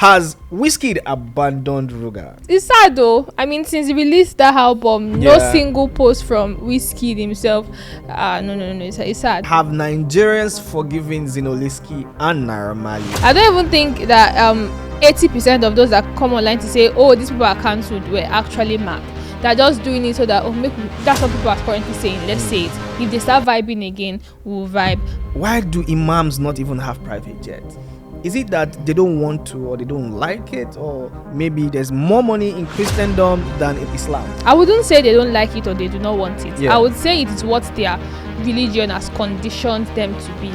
Has Wizkid abandoned RUGER? It's sad though. I mean, since he released that album, no single post from Wizkid himself. No. It's sad. Have Nigerians forgiven Zinolesky and Naira Marley? I don't even think that 80% of those that come online to say, oh, these people are cancelled, were actually mad. They're just doing it so that, that's what people are currently saying. Let's say it. If they start vibing again, we'll vibe. Why do imams not even have private jets? Is it that they don't want to, or they don't like it, or maybe there's more money in Christendom than in Islam? I wouldn't say they don't like it or they do not want it. Yeah. I would say it is what their religion has conditioned them to be.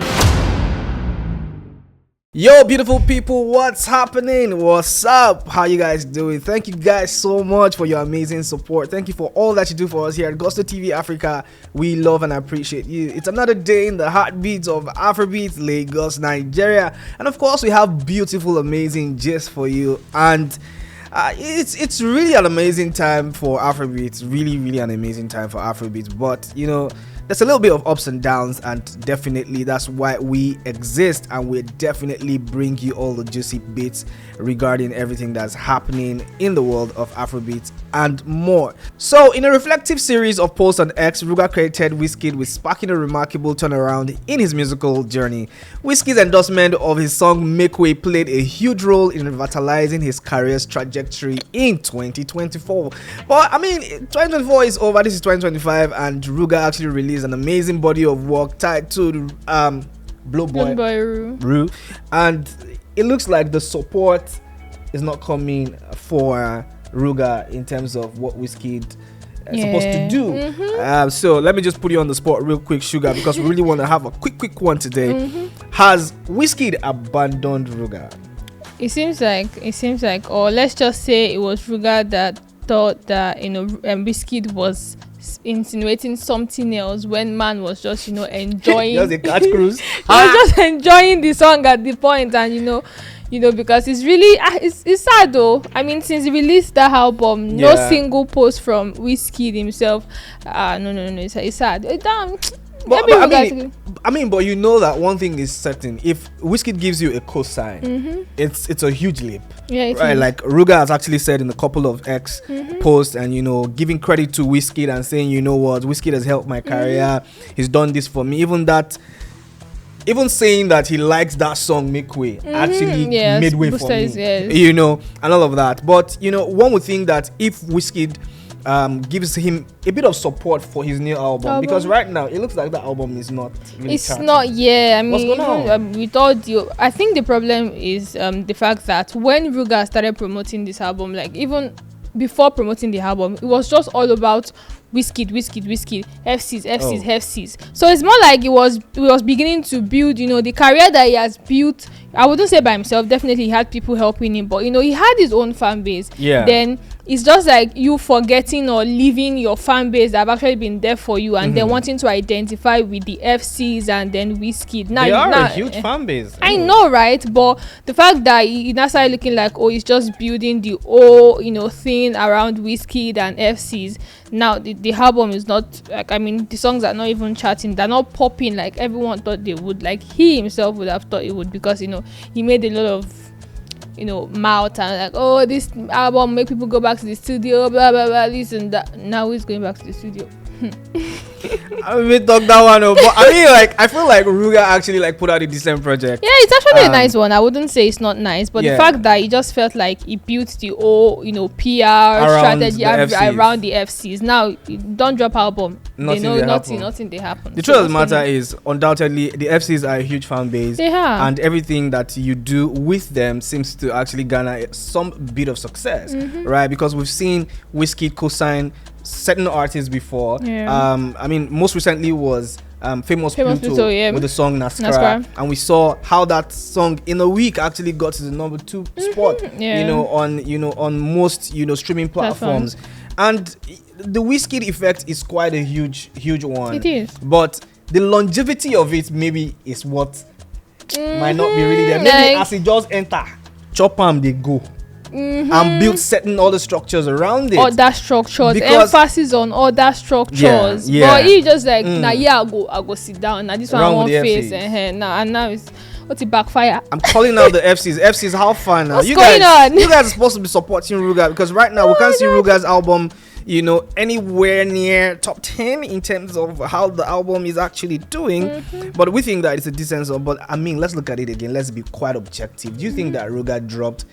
Yo, beautiful people, what's happening? What's up? How you guys doing? Thank you guys so much for your amazing support. Thank you for all that you do for us here at Gusto TV Africa. We love and appreciate you. It's another day in the heartbeats of Afrobeats, Lagos, Nigeria, and of course we have beautiful, amazing gist for you. And it's really an amazing time for Afrobeats. Really an amazing time for Afrobeats. But you know, there's a little bit of ups and downs, and definitely that's why we exist, and we definitely bring you all the juicy bits regarding everything that's happening in the world of Afrobeats and more. So in a reflective series of posts on X, RUGER credited Wizkid with sparking a remarkable turnaround in his musical journey. Wizkid's endorsement of his song Make Way played a huge role in revitalizing his career's trajectory in 2024. But I mean, 2024 is over, this is 2025, and RUGER actually released an amazing body of work titled Blow Boy Ru, and it looks like the support is not coming for RUGER in terms of what Wizkid is supposed to do. So let me just put you on the spot real quick, Sugar, because we really want to have a quick one today. Has Wizkid abandoned RUGER? It seems like, or let's just say it was RUGER that thought that Wizkid was insinuating something else when man was just enjoying just a cat cruise. I was just enjoying the song at the point, and because it's really it's sad though. I mean, since he released that album, no single post from Wizkid himself. It's sad. But you know that one thing is certain: if Wizkid gives you a cosign, it's a huge leap. Yeah, right. Like RUGER has actually said in a couple of X posts, and giving credit to Wizkid and saying, you know what, Wizkid has helped my career. He's done this for me. Even saying that he likes that song Make Way actually made way for me. And all of that. But one would think that if Wizkid gives him a bit of support for his new album, because right now it looks like the album is not really charting. Not. I mean, what's going on? With all I think the problem is the fact that when RUGER started promoting this album, like even before promoting the album, it was just all about Wizkid, FCs. So it's more like it was beginning to build, the career that he has built. I wouldn't say by himself. Definitely he had people helping him, but he had his own fan base. Yeah. Then it's just like you forgetting or leaving your fan base that have actually been there for you, and then wanting to identify with the FCs and then Wizkid. Now they are a huge fan base. I know, right? But the fact that he now started looking like, he's just building the whole thing around Wizkid and FCs. Now the album is not like, I mean, the songs are not even charting, they're not popping like everyone thought they would, like he himself would have thought it would, because he made a lot of mouth and like, this album make people go back to the studio, blah blah blah, this and that. Now he's going back to the studio. I mean, talk that one up, but I mean, I feel like RUGER actually put out a decent project. Yeah, it's actually a nice one. I wouldn't say it's not nice, but the fact that he just felt like he built the whole PR strategy around the FCs. Now don't drop album, nothing they happen. The truth of the matter is, undoubtedly the FCs are a huge fan base. They are, and everything that you do with them seems to actually garner some bit of success, right? Because we've seen Wizkid co-sign certain artists before. I mean, most recently was Famous Pluto with the song Naskara, and we saw how that song in a week actually got to the number 2 spot on most streaming platforms. And the Wizkid effect is quite a huge one. It is, but the longevity of it maybe is what might not be really there. Maybe as it just enter, chop am they go. And build certain other structures around it. Other structures, emphasis on other structures. But he just like, I go sit down. Now this one I won't face. Now it's What's it backfire? I'm calling out the FCs. FCs, how far now? What's going on? You guys are supposed to be supporting Ruger, because right now we can't see Ruger's album, you know, anywhere near top 10 in terms of how the album is actually doing. But we think that it's a decent song. But I mean, let's look at it again. Let's be quite objective. Do you think that Ruger dropped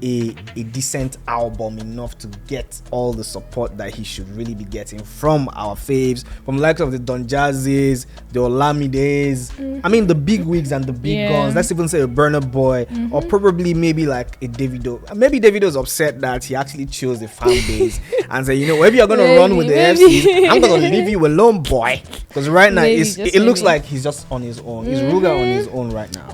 a decent album enough to get all the support that he should really be getting from our faves, from the likes of the Don Jazzies, the Olamides, I mean the big wigs and the big guns? Let's even say a Burna Boy, or probably maybe like a Davido. Maybe Davido's upset that he actually chose the fan base and said, you know, maybe you're gonna run with the FCs, I'm gonna leave you alone, boy. Because right now it looks like he's just on his own. He's Ruger on his own right now.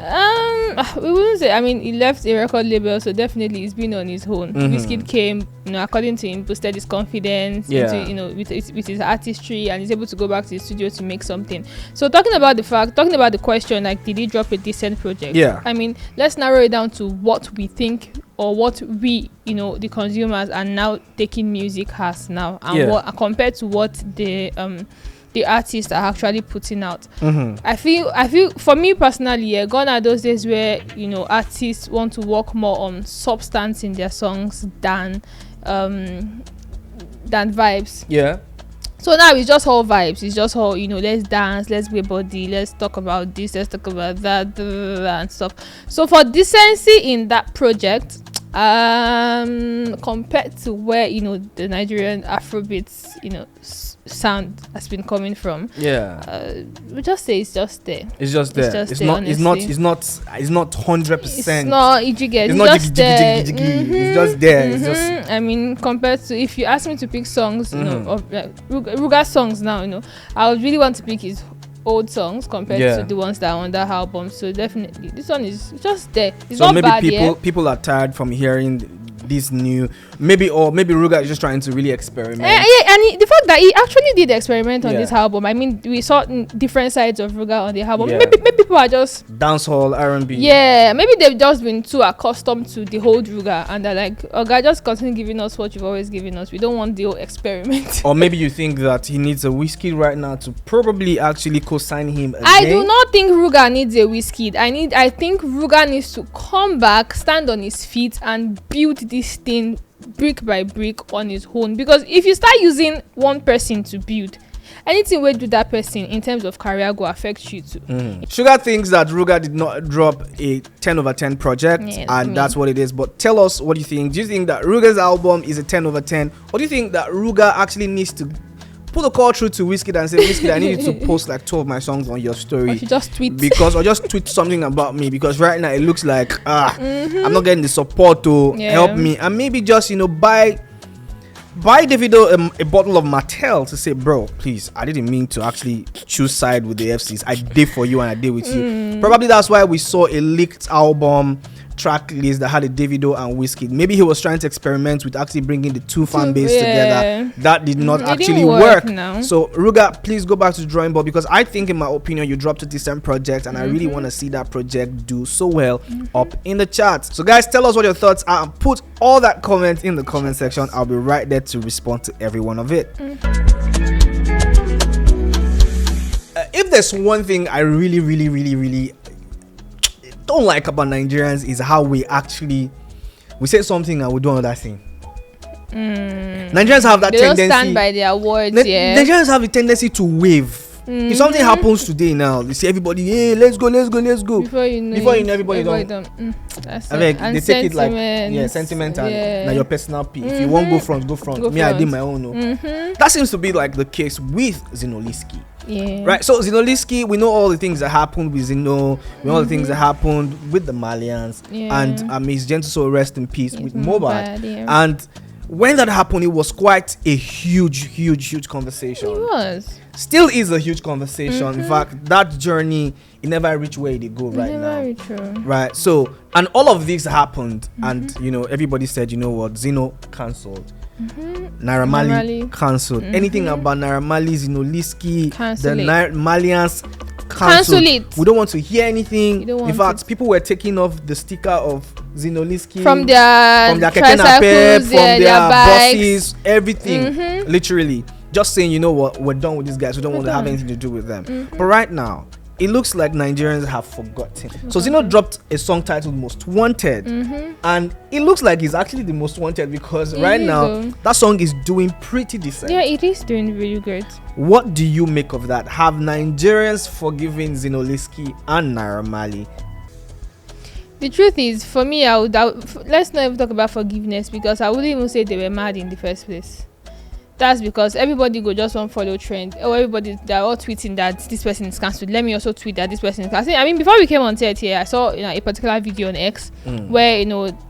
We wouldn't say. I mean, he left a record label, so definitely he's been on his own. Wizkid came, you know, according to him, boosted his confidence into, you know, with his artistry, and he's able to go back to the studio to make something. So talking about the question, like, did he drop a decent project? Yeah. I mean, let's narrow it down to what we think, or what we, you know, the consumers are now taking music has now, and what compared to what the artists are actually putting out. I feel for me personally, gone are those days where, you know, artists want to work more on substance in their songs than vibes. Yeah. So now it's just all vibes. It's just all, you know, let's dance, let's be body, let's talk about this, let's talk about that, and stuff. So for decency in that project, compared to where, you know, the Nigerian Afrobeats, you know, sound has been coming from, we just say it's just there. It's not 100%. It's not Ijige. It's just there. It's just there. It's just, I mean, compared to, if you ask me to pick songs, you know, of like Ruger's songs now, you know, I would really want to pick his old songs compared to the ones that are on that album. So definitely this one is just there. It's so not maybe bad. People are tired from hearing this new, maybe Ruger is just trying to really experiment. And the fact that he actually did experiment on this album, I mean, we saw different sides of Ruger on the album. Maybe people are just dancehall, R&B. Yeah, maybe they've just been too accustomed to the whole Ruger, and they're like, oh God, just continue giving us what you've always given us. We don't want the whole experiment. Or maybe you think that he needs a Wizkid right now to probably actually co-sign him again. I do not think Ruger needs a Wizkid. I think Ruger needs to come back, stand on his feet, and build this thing brick by brick on his own. Because if you start using one person to build, anything will do that person in terms of career go affect you too. Sugar thinks that Ruger did not drop a 10/10 project, and that's what it is. But tell us what you think. Do you think that Ruger's album is a 10/10, or do you think that Ruger actually needs to put a call through to Wizkid and say, Wizkid, I need you to post like 2 of my songs on your story? Or just tweet. Or just tweet something about me, because right now it looks like I'm not getting the support to help me. And maybe just, you know, buy Davido a bottle of Martell to say, bro, please, I didn't mean to actually choose side with the FCs. I did for you and I did with you. Probably that's why we saw a leaked album track list that had a Davido and Wizkid. Maybe he was trying to experiment with actually bringing the two fan base together. That did not actually work. So Ruger, please go back to the drawing board, because I think, in my opinion, you dropped a decent project, and I really want to see that project do so well up in the charts. So guys, tell us what your thoughts are and put all that comment in the comment section. I'll be right there to respond to every one of it. If there's one thing I really don't like about Nigerians, is how we say something and we do another thing. Nigerians have that tendency. They don't stand by their words. Nigerians have a tendency to wave. If something happens today now, you see everybody, hey, let's go. Before you know, everybody don't. That's I mean, they take it like sentiment and your personal pee. If you won't go front, go front. Me, I did my own. That seems to be like the case with Zinolesky. Right, so Zinolesky, we know all the things that happened with Zino, we know all the things that happened with the Malians, and his gentle soul rest in peace with Mobad. And when that happened, it was quite a huge conversation. It was. Still is a huge conversation. In fact, that journey, it never reached where they go right now. True. Right, so, and all of this happened, and you know, everybody said, you know what, Zino cancelled. Naira Marley cancelled. Anything about Naira Marley, Zinolessky, the Malians, cancel it. We don't want to hear anything. In fact, people were taking off the sticker of Zinolessky from their keke napep, from their buses, everything. Literally, just saying, you know what, we're done with these guys. We don't want to have anything to do with them. But right now, it looks like Nigerians have forgotten. So Zino dropped a song titled Most Wanted, and it looks like he's actually the most wanted because right now that song is doing pretty decent. Yeah, it is doing really great. What do you make of that? Have Nigerians forgiven Zinolesky and Naira Marley? The truth is, for me, let's not even talk about forgiveness, because I wouldn't even say they were mad in the first place. That's because everybody go just one follow trend, or everybody, they're all tweeting that this person is cancelled. Let me also tweet that this person is cancelled. I mean, before we came on set here, I saw a particular video on X where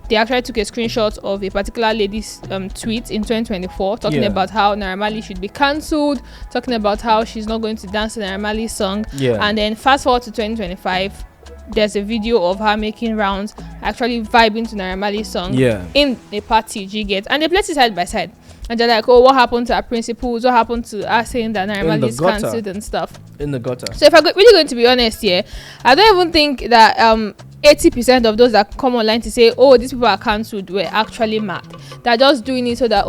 they actually took a screenshot of a particular lady's tweet in 2024 talking about how Naira Marley should be cancelled, talking about how she's not going to dance to Naira Marley's song, and then fast forward to 2025. There's a video of her making rounds, actually vibing to Naira Marley's song in a party, G-Get, and they placed it side by side. And they're like, oh, what happened to our principles? What happened to us saying that Naira Marley is cancelled and stuff? In the gutter. So if I'm really going to be honest here, I don't even think that 80% of those that come online to say, oh, these people are cancelled, were actually mad. They're just doing it so that,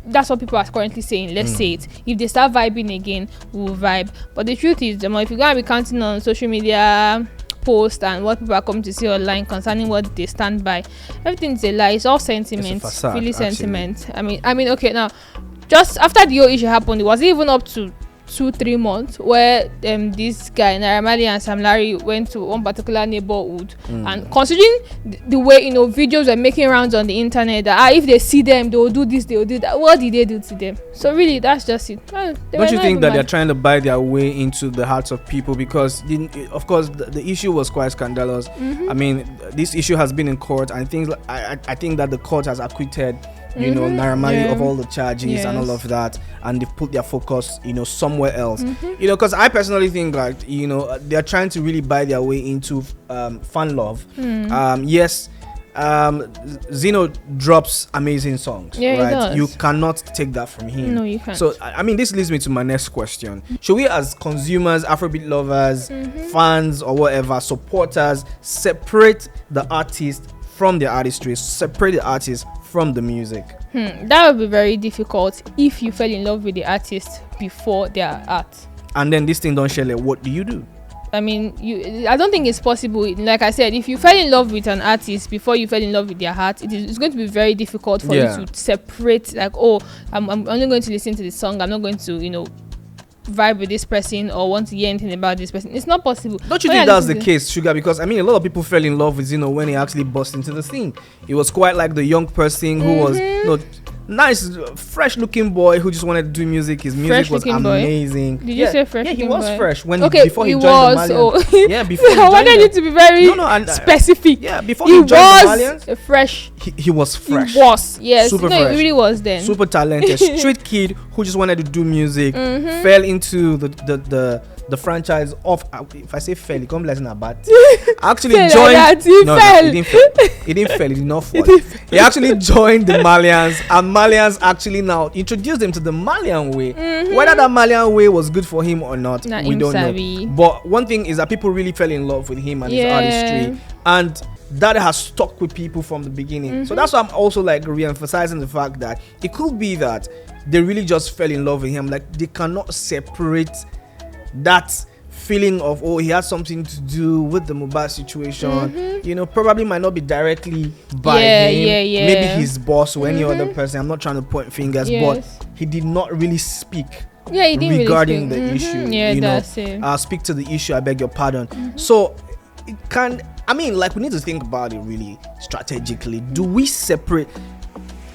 that's what people are currently saying. Let's say it. If they start vibing again, we'll vibe. But the truth is, if you're going to be counting on social media post and what people are coming to see online concerning what they stand by, everything's a lie. It's all sentiment, really sentiment. I mean okay, now just after the whole issue happened, it was even up to 2-3 months where this guy Naira Marley and Sam Larry went to one particular neighborhood, and considering the way videos are making rounds on the internet that if they see them they will do this, they will do that, what did they do to them? So really that's just it. Don't you think that they're trying to buy their way into the hearts of people? Because of course the issue was quite scandalous. I mean, this issue has been in court, and things I think that the court has acquitted Naira Marley of all the charges and all of that, and they've put their focus somewhere else. Because I personally think that they're trying to really buy their way into fan love. Yes, Zino drops amazing songs, right? You cannot take that from him. No, you can't. So I mean, this leads me to my next question. Should we, as consumers, Afrobeat lovers, fans or whatever, supporters, separate the artist from their artistry, separate the artist from the music? That would be very difficult if you fell in love with the artist before their art, and then this thing don't share. What do you do? I mean, I don't think it's possible. Like I said, if you fell in love with an artist before you fell in love with their heart, it's going to be very difficult for you to separate. Like, oh, I'm only going to listen to the song, I'm not going to vibe with this person or want to hear anything about this person. It's not possible. Don't you think that's the case, Sugar? Because I mean, a lot of people fell in love with Zino when he actually burst into the scene. He was quite like the young person who was nice, fresh looking boy who just wanted to do music. His music was amazing. Did you say fresh? Yeah, he was fresh before he joined the Malians. Yeah, before he I wanted you to be very specific. Yeah, before he joined the Malians, fresh. He was fresh. He was, yes. Super fresh. He really was then. Super talented. Street kid who just wanted to do music. Fell into the franchise of, if I say fell, he can't be like in a bat. Actually joined. He didn't fail. He did not fall. He actually joined the Malians, and Malians actually now introduced him to the Malian way. Whether that Malian way was good for him or not, we don't know. But one thing is that people really fell in love with him and his artistry, and that has stuck with people from the beginning. So that's why I'm also like re-emphasizing the fact that it could be that they really just fell in love with him. Like, they cannot separate that feeling of, oh, he has something to do with the Mohbad situation. Probably might not be directly by him. Maybe his boss or any other person. I'm not trying to point fingers, but he did not really speak regarding the issue. Speak to the issue, I beg your pardon. So it can, I mean, like, we need to think about it really strategically. Do we separate?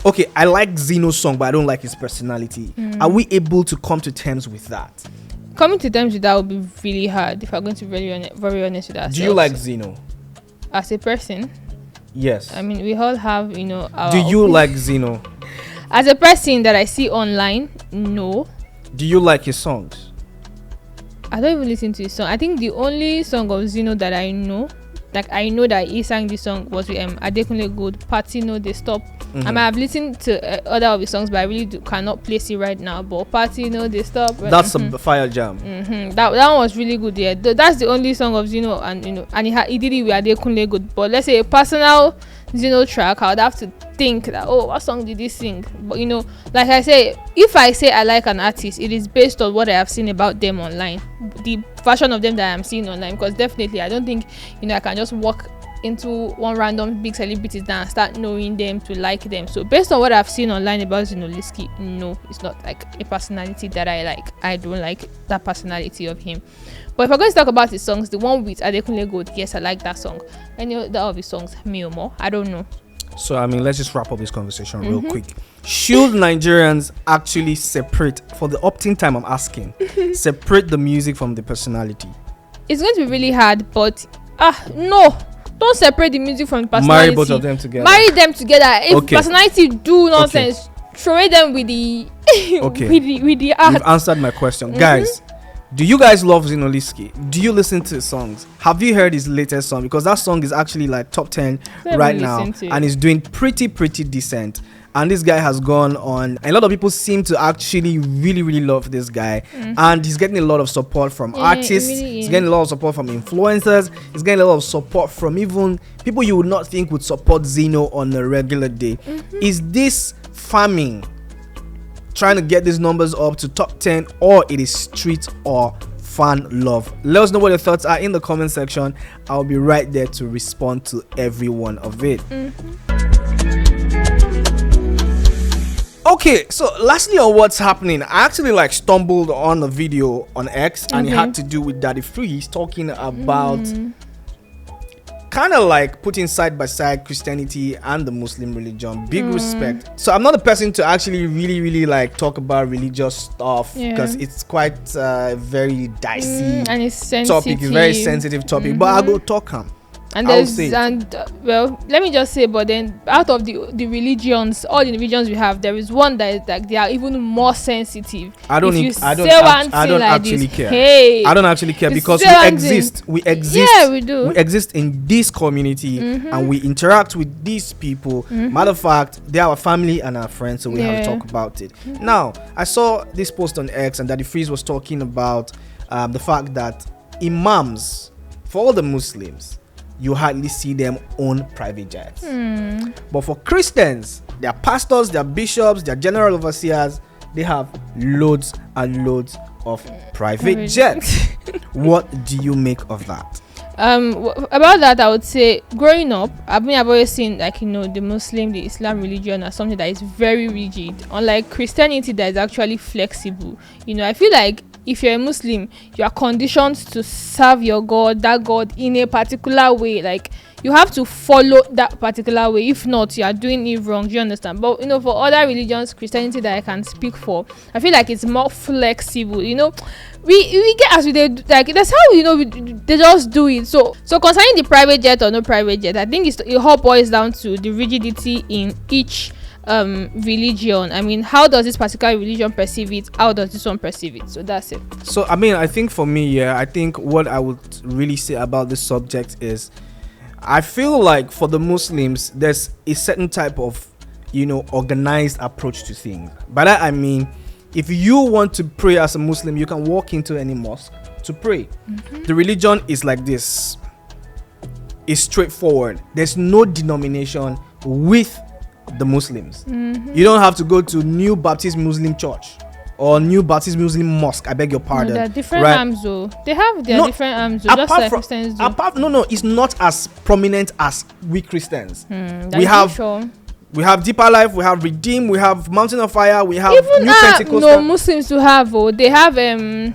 Okay, I like Zino's song, but I don't like his personality. Are we able to come to terms with that? Coming to terms with that would be really hard if I'm going to be very honest with ourselves. Do you like Zino as a person? Yes. I mean, we all have, our Do you like Zino as a person that I see online? No. Do you like his songs? I don't even listen to his song. I think the only song of Zino that I know, like I know that he sang this song, was with Adekunle Gold, Party No They Stop. I might have listened to other of his songs, but I really cannot place it right now. But Party No They Stop. That's a fire jam. That one was really good. Yeah, that's the only song of Zino, and and he did it with Adekunle Gold. But let's say a personal Zino track, I would have to think that, oh, what song did he sing? But you know, like I say, if I say I like an artist, it is based on what I have seen about them online, the version of them that I'm seeing online. Because definitely I don't think, you know, I can just walk into one random big celebrities now and start knowing them to like them. So based on what I've seen online about Zinolesky, no, it's not like a personality that I like. I don't like that personality of him. But if we're going to talk about his songs, the one with Adekunle Gold, yes, I like that song. Any other of his songs, me or more, I don't know. So I mean, let's just wrap up this conversation real quick. Should Nigerians actually separate, for the opt-in time I'm asking, separate the music from the personality? It's going to be really hard, but no, don't separate the music from the personality. Marry both of them together. Marry them together. If personality do nonsense, throw them with the with the art. You've answered my question. Guys, do you guys love Zinolessky? Do you listen to his songs? Have you heard his latest song? Because that song is actually like top 10 right now, and is doing pretty decent. And this guy has gone on. A lot of people seem to actually really love this guy, and he's getting a lot of support from artists. He's getting a lot of support from influencers. He's getting a lot of support from even people you would not think would support Zino on a regular day. Is this farming trying to get these numbers up to top 10, or it is street or fan love? Let us know what your thoughts are in the comment section. I'll be right there to respond to every one of it. Okay, so lastly on what's happening, I actually like stumbled on a video on X, and it had to do with Daddy Freeze talking about kind of like putting side by side Christianity and the Muslim religion. Big respect. So I'm not a person to actually really like talk about religious stuff, because it's quite very dicey and it's topic. It's very sensitive topic, but I'll go talk him. And there's well, let me just say, but then out of the religions, all the religions we have, there is one that is like they are even more sensitive. I don't actually care. Hey, I don't actually care, because we exist. Yeah, we do. We exist in this community, and we interact with these people. Matter of fact, they are our family and our friends, so we have to talk about it. Now, I saw this post on X, and Daddy Freeze was talking about the fact that imams, for all the Muslims, you hardly see them own private jets. But for Christians, their pastors, their bishops, their general overseers, they have loads and loads of private jets. What do you make of that? About that, I would say, growing up, I've always seen, like, you know, the Muslim, the Islam religion as something that is very rigid, unlike Christianity that is actually flexible. You know, I feel like if you're a Muslim, you are conditioned to serve your God, that God, in a particular way. Like, you have to follow that particular way. If not, you are doing it wrong. Do you understand? But, you know, for other religions, Christianity that I can speak for, I feel like it's more flexible. You know, we get as we did, like, that's how, you know, they just do it. So concerning the private jet or no private jet, I think it all boils down to the rigidity in each religion. I mean, how does this particular religion perceive it? How does this one perceive it? So that's it. So I mean, I think for me, I think what I would really say about this subject is, I feel like for the Muslims, there's a certain type of, you know, organized approach to things. By that I mean, if you want to pray as a Muslim, you can walk into any mosque to pray. The religion is like this. It's straightforward. There's no denomination with the Muslims. You don't have to go to New Baptist Muslim Church or New Baptist Muslim Mosque. I beg your pardon. There are different arms though. They have their different arms though, just like Christians do. It's not as prominent as we Christians. We have Deeper Life, we have Redeem, we have Mountain of Fire, we have even New Pentecostal. No, Muslims to have they have Anwaru,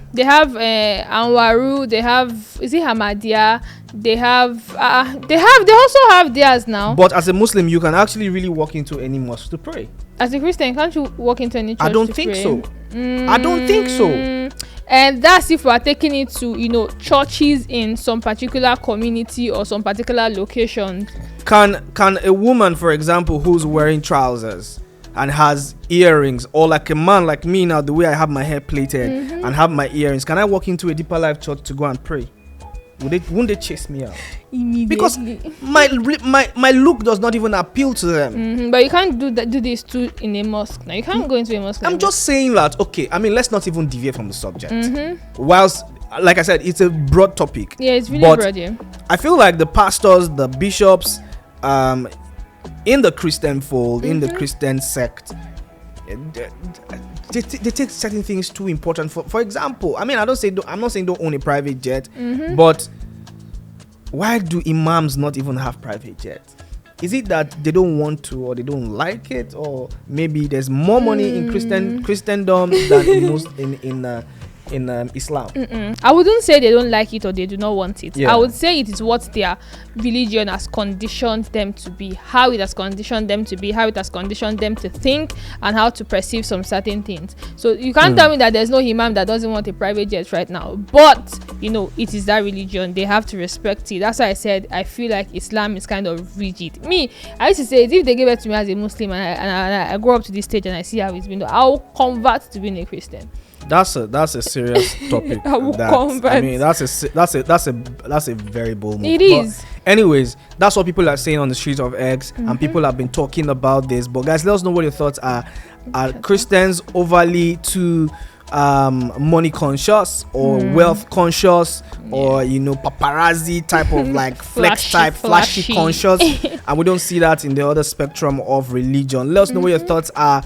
they have, is it Ahmadiyya? They also have theirs now. But as a Muslim, you can actually really walk into any mosque to pray. As a Christian, can't you walk into any church? I don't think so. I don't think so. And that's if we are taking it to, you know, churches in some particular community or some particular location. Can a woman, for example, who's wearing trousers and has earrings, or like a man like me now, the way I have my hair plaited and have my earrings, can I walk into a Deeper Life church to go and pray? Wouldn't they chase me out? Immediately. Because my look does not even appeal to them. But you can't do this too in a mosque. Now you can't go into a mosque. I'm just saying that. Okay, I mean, let's not even deviate from the subject. Whilst, like I said, it's a broad topic. Yeah, it's really broad. Yeah. I feel like the pastors, the bishops, in the Christian fold, in the Christian sect, they take certain things too important. For example, I mean, I'm not saying don't own a private jet, but why do imams not even have private jets? Is it that they don't want to, or they don't like it, or maybe there's more money in Christendom than in Islam? I wouldn't say they don't like it or they do not want it. Yeah. I would say it is what their religion has conditioned them to be, how it has conditioned them to be, how it has conditioned them to think, and how to perceive some certain things. So you can't tell me that there's no imam that doesn't want a private jet right now, but it is that religion. They have to respect it. That's why I said I feel like Islam is kind of rigid. I used to say, if they give it to me as a Muslim and I grow up to this stage and I see how it's been, I'll convert to being a Christian. That's a serious topic. I will convert. I mean, that's a very bold move. It is. But anyways, that's what people are saying on the streets of X, and people have been talking about this. But guys, let us know what your thoughts are. Are Christians overly too money conscious or wealth conscious, or paparazzi type of like flashy conscious? And we don't see that in the other spectrum of religion. Let us know what your thoughts are.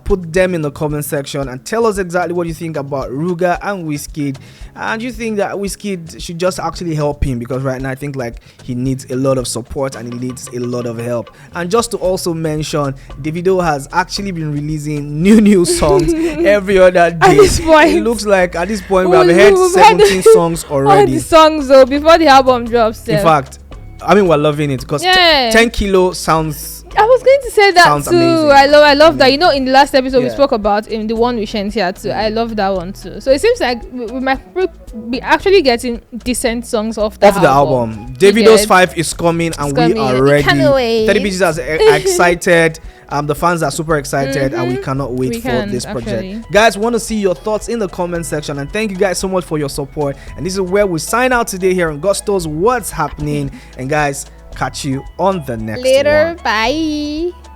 Put them in the comment section and tell us exactly what you think about RUGER and Wizkid. And you think that Wizkid should just actually help him, because right now I think like he needs a lot of support and he needs a lot of help. And just to also mention, Davido has actually been releasing new songs every other day. At this point, it looks like at this point we have heard 17 songs already. All the songs though before the album drops. In fact, I mean, we're loving it because 10 Kilo sounds. I was going to say that too. Amazing. I love that. In the last episode we spoke about the one with Shentia too. I love that one too. So it seems like we might be actually getting decent songs off the album. Davido's 5 is coming, and we are ready. Can't wait. 30 Pieces are excited. The fans are super excited, and we cannot wait for this project. Actually. Guys, want to see your thoughts in the comment section, and thank you guys so much for your support. And this is where we sign out today here on Gusto's What's Happening. And guys, catch you on the next one. Bye.